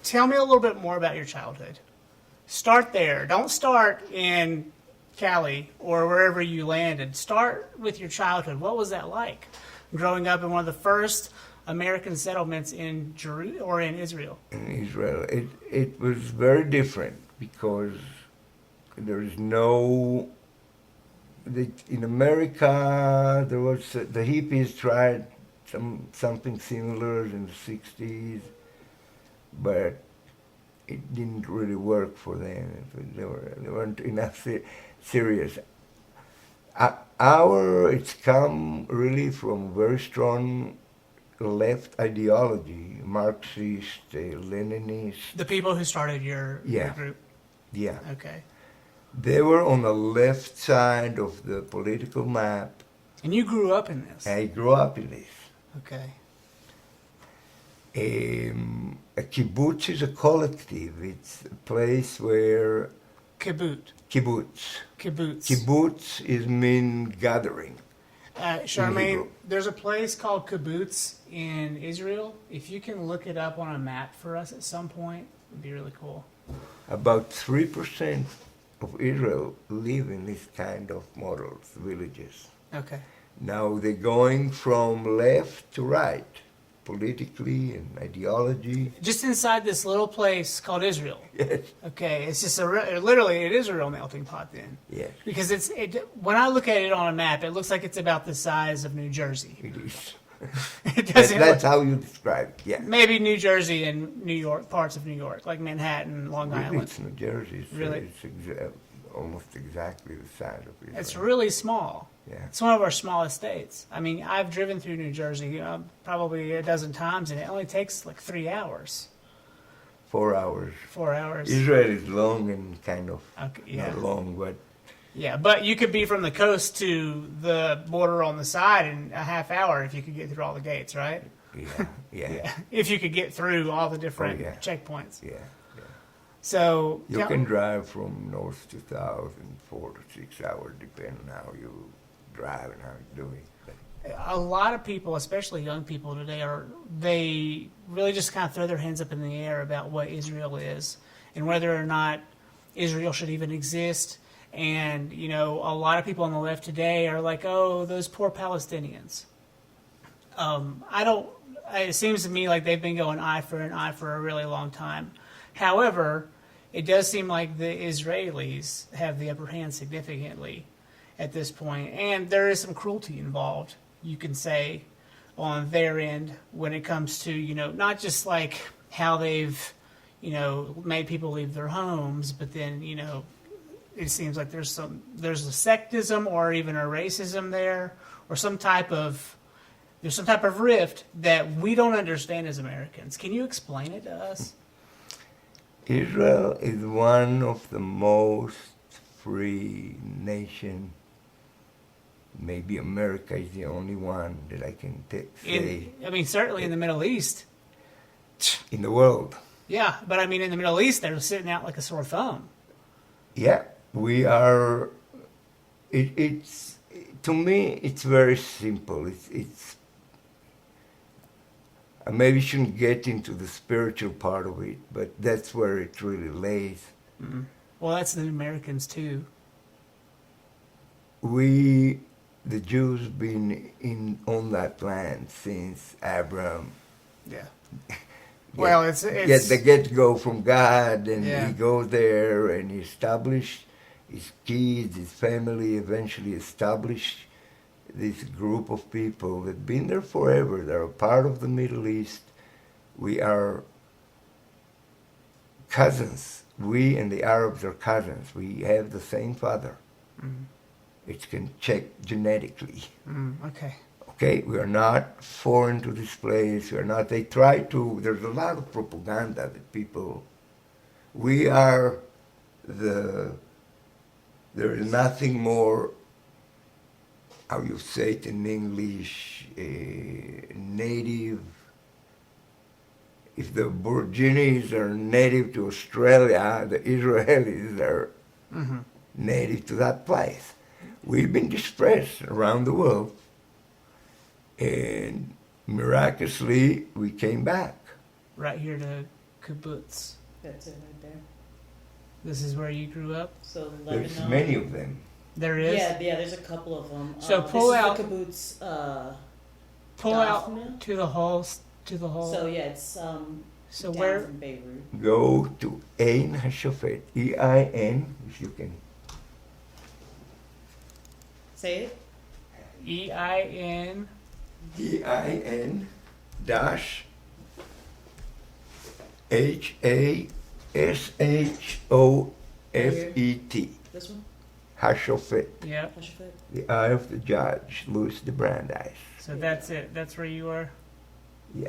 tell me a little bit more about your childhood. Start there. Don't start in Cali or wherever you landed. Start with your childhood. What was that like? Growing up in one of the first American settlements in in Israel. In Israel, it was very different because there is no. In America, there was the hippies tried something similar in the '60s, but it didn't really work for them. They weren't enough serious. It's come really from very strong left ideology, Marxist, Leninist. The people who started your group? Yeah. Okay. They were on the left side of the political map. And you grew up in this? I grew up in this. Okay. A kibbutz is a collective. It's a place where... Kibbutz. Kibbutz mean gathering. Charmaine, there's a place called kibbutz in Israel. If you can look it up on a map for us at some point, it'd be really cool. About 3% of Israel live in this kind of models, villages. Okay. Now they're going from left to right, politically and ideology. Just inside this little place called Israel. Yes. Okay, it's just literally it is a real melting pot then. Yes. Because when I look at it on a map, it looks like it's about the size of New Jersey. It is. It doesn't. That's how you describe it. Yeah. Maybe New Jersey and New York, parts of New York, like Manhattan, Long Really, Island. it's New Jersey. Really? It's almost exactly the size of Israel. It's really small. Yeah. It's one of our smallest states. I mean, I've driven through New Jersey probably a dozen times, and it only takes like 3 hours. 4 hours. 4 hours. Israel is long and kind of not long, but yeah. But you could be from the coast to the border on the side in a half hour if you could get through all the gates, right? yeah. If you could get through all the different checkpoints. Yeah. So you can drive from north to south in 4 to 6 hours, depending on how you drive and how you do it. A lot of people, especially young people today, they really just kind of throw their hands up in the air about what Israel is and whether or not Israel should even exist. And, a lot of people on the left today are like, oh, those poor Palestinians. It seems to me like they've been going eye for an eye for a really long time. However, it does seem like the Israelis have the upper hand significantly at this point. And there is some cruelty involved, you can say, on their end when it comes to, not just like how they've, made people leave their homes, but then, it seems like there's a sectism or even a racism there, or some type of rift that we don't understand as Americans. Can you explain it to us? Israel is one of the most free nations. Maybe America is the only one that I can say. Certainly in the Middle East. In the world. Yeah, but in the Middle East, they're sitting out like a sore thumb. Yeah, we are. To me, it's very simple. I maybe shouldn't get into the spiritual part of it, but that's where it really lays. Mm-hmm. Well, that's the Americans too. The Jews, been on that land since Abraham. Yeah. Well, it's the get-go from God, and he goes there and he established his kids, his family, eventually established this group of people that been there forever. They're a part of the Middle East. We are cousins. We and the Arabs are cousins. We have the same father. Mm-hmm. It can check genetically. Okay. Okay, we are not foreign to this place. We are not. They try to. There's a lot of propaganda that people. We are there is nothing more. How you say it in English? Native. If the Aborigines are native to Australia, the Israelis are native to that place. We've been dispersed around the world. And miraculously, we came back. Right here to kibbutz. That's it right there. This is where you grew up? So There's Lebanon. many of them. There is? Yeah, there's a couple of them. So pull this out- is the kibbutz. Pull out Daphne. to the hole. To the hole. So yeah, it's So down where? from Beirut. Go to Ein HaShofet, E-I-N, if you can. Say it. EIN. E-I-N dash H-A-S-H-O-F-E-T. This one. HaShofet, Yep. Hashafet. the eye of the judge, Louis de Brandeis. So that's it. That's where you are. Yeah.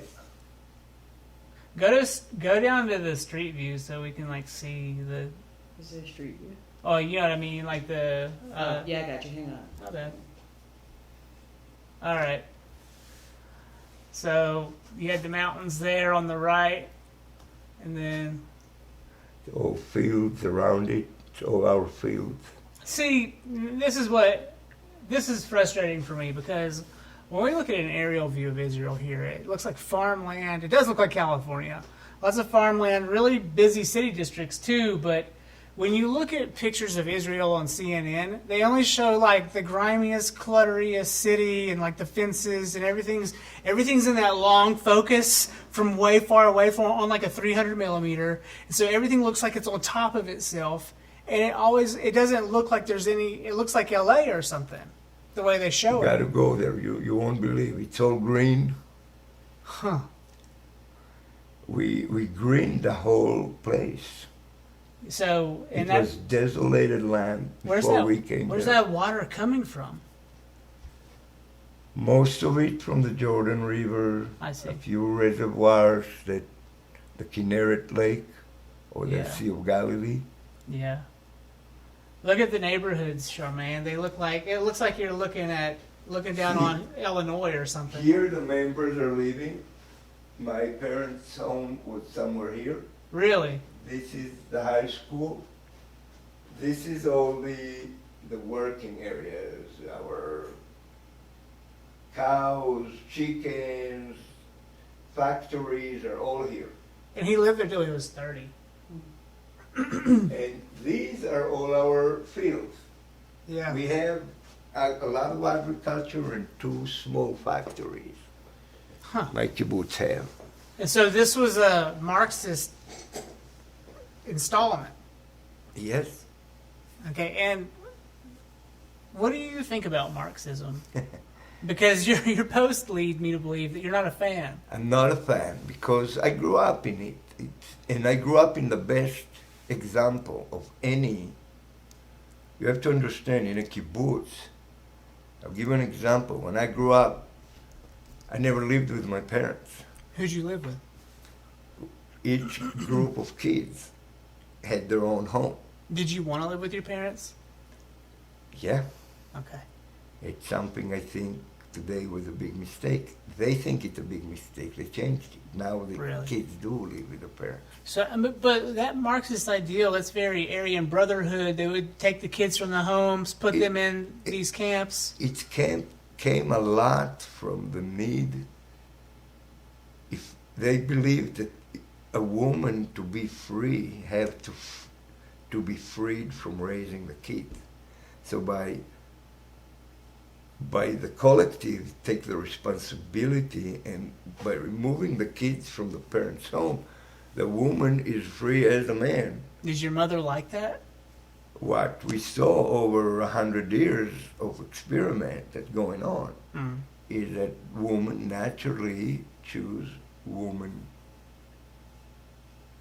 Go down to the street view so we can like see the. Is there a street view? Oh, you know what I mean, like the. Yeah, I got you. Hang on. Not bad. All right. So you had the mountains there on the right, and then All fields around it, it's all our fields. see this is frustrating for me because when we look at an aerial view of Israel here, it looks like farmland. It does look like California. Lots of farmland, really busy city districts too, but when you look at pictures of Israel on CNN, they only show like the grimiest, clutteriest city and like the fences and everything's in that long focus from way far away from on like a 300 millimeter. And so everything looks like it's on top of itself. And it doesn't look like there's any, it looks like LA or something, the way they show You it. gotta go there, you won't believe. It's all green. Huh. We greened the whole place. So, It and that, was desolated land before we came where's there. that water coming from? Most of it from the Jordan River, I see. a few reservoirs, that the Kinneret Lake or the Yeah. Sea of Galilee. Yeah. Look at the neighborhoods, Charmaine. They look like it looks like you're looking down on Illinois or something. Here the members are living. My parents' home was somewhere here. Really? This is the high school. This is all the working areas, our cows, chickens, factories are all here. And he lived there till he was 30. And these are all our fields. Yeah. We have a lot of agriculture and 2 small factories. Huh. My kibbutz have. And so this was a Marxist installment. Yes. Okay, and what do you think about Marxism? Because your post lead me to believe that you're not a fan. I'm not a fan because I grew up in it. And I grew up in the best example of any. You have to understand, in a kibbutz, I'll give you an example. When I grew up, I never lived with my parents. Who'd you live with? Each group of kids had their own home. Did you want to live with your parents? Yeah, Okay. it's something I think today was a big mistake. They think it's a big mistake. They changed it. Now the Really? kids do live with their parents. So, but that Marxist ideal, that's very Aryan Brotherhood. They would take the kids from the homes, put them in these camps. It came a lot from the need. If they believed that a woman to be free had to be freed from raising the kid. So by the collective take the responsibility, and by removing the kids from the parents' home, the woman is free as a man. Did your mother like that? What we saw over 100 years of experiment that's going on Mm. is that women naturally choose woman.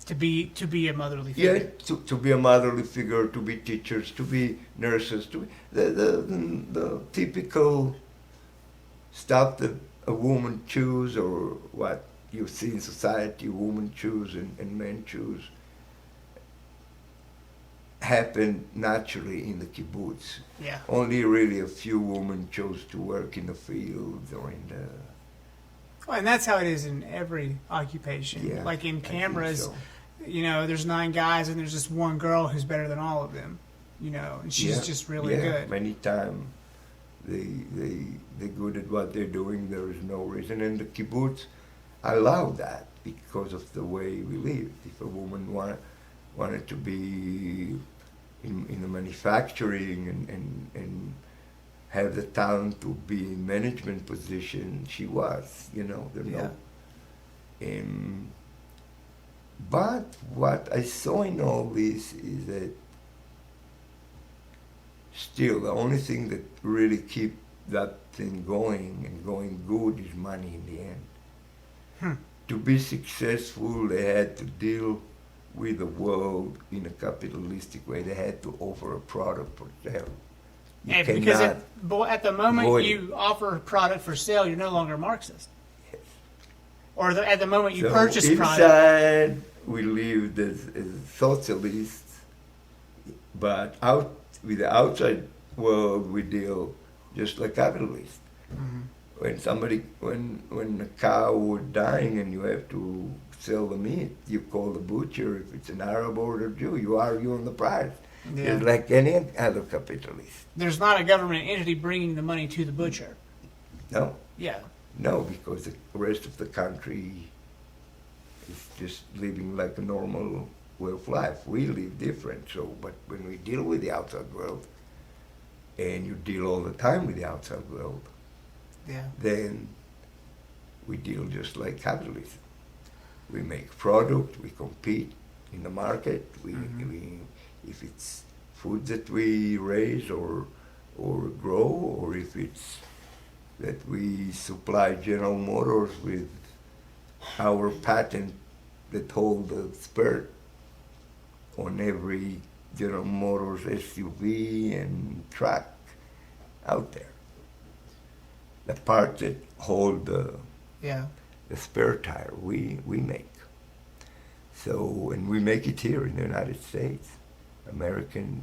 To be a motherly Yeah, figure. to be a motherly figure, to be teachers, to be nurses, to be the typical stuff that a woman choose, or what you see in society, women choose and men choose, happened naturally in the kibbutz. Yeah. Only really a few women chose to work in the fields or in the. Well, and that's how it is in every occupation. Yeah, Like in I think cameras, so. you know, there's 9 guys and there's just one girl who's better than all of them. You know, and she's Yeah, just really yeah, good. Many times they're good at what they're doing. There is no reason. And the kibbutz allowed that. because of the way we live. If a woman wanted to be in the manufacturing and have the talent to be in management position, she was, there Yeah. But what I saw in all this is that still the only thing that really keep that thing going and going good is money in the end. To be successful, they had to deal with the world in a capitalistic way. They had to offer a product for sale. You And because cannot at the moment avoid you offer a product for sale, you're no longer Marxist. Yes. Or at the moment you So purchase product. inside, we lived as socialists, but out with the outside world, we deal just like capitalists. When a cow was dying and you have to sell the meat, you call the butcher. If it's an Arab or a Jew, you argue on the price. Yeah. It's like any other capitalist. There's not a government entity bringing the money to the butcher. No, Yeah. no, because the rest of the country is just living like a normal way of life. We live different. So, but when we deal with the outside world, and you deal all the time with the outside world, Yeah. then we deal just like capitalism. We make product, we compete in the market. If it's food that we raise or grow, or if it's that we supply General Motors with our patent that hold the spurt on every General Motors SUV and truck out there. The parts that hold Yeah. the spare tire, we make. So, and we make it here in the United States. American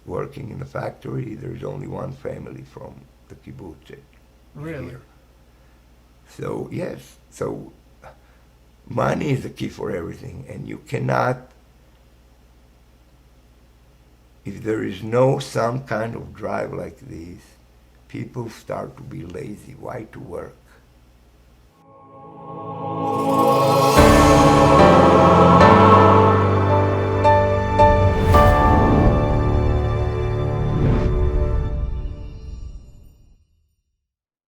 working in the factory, there's only one family from the kibbutz that is Really? here. So, yes. So, money is the key for everything, and you cannot, if there is no some kind of drive like this, people start to be lazy. Why to work?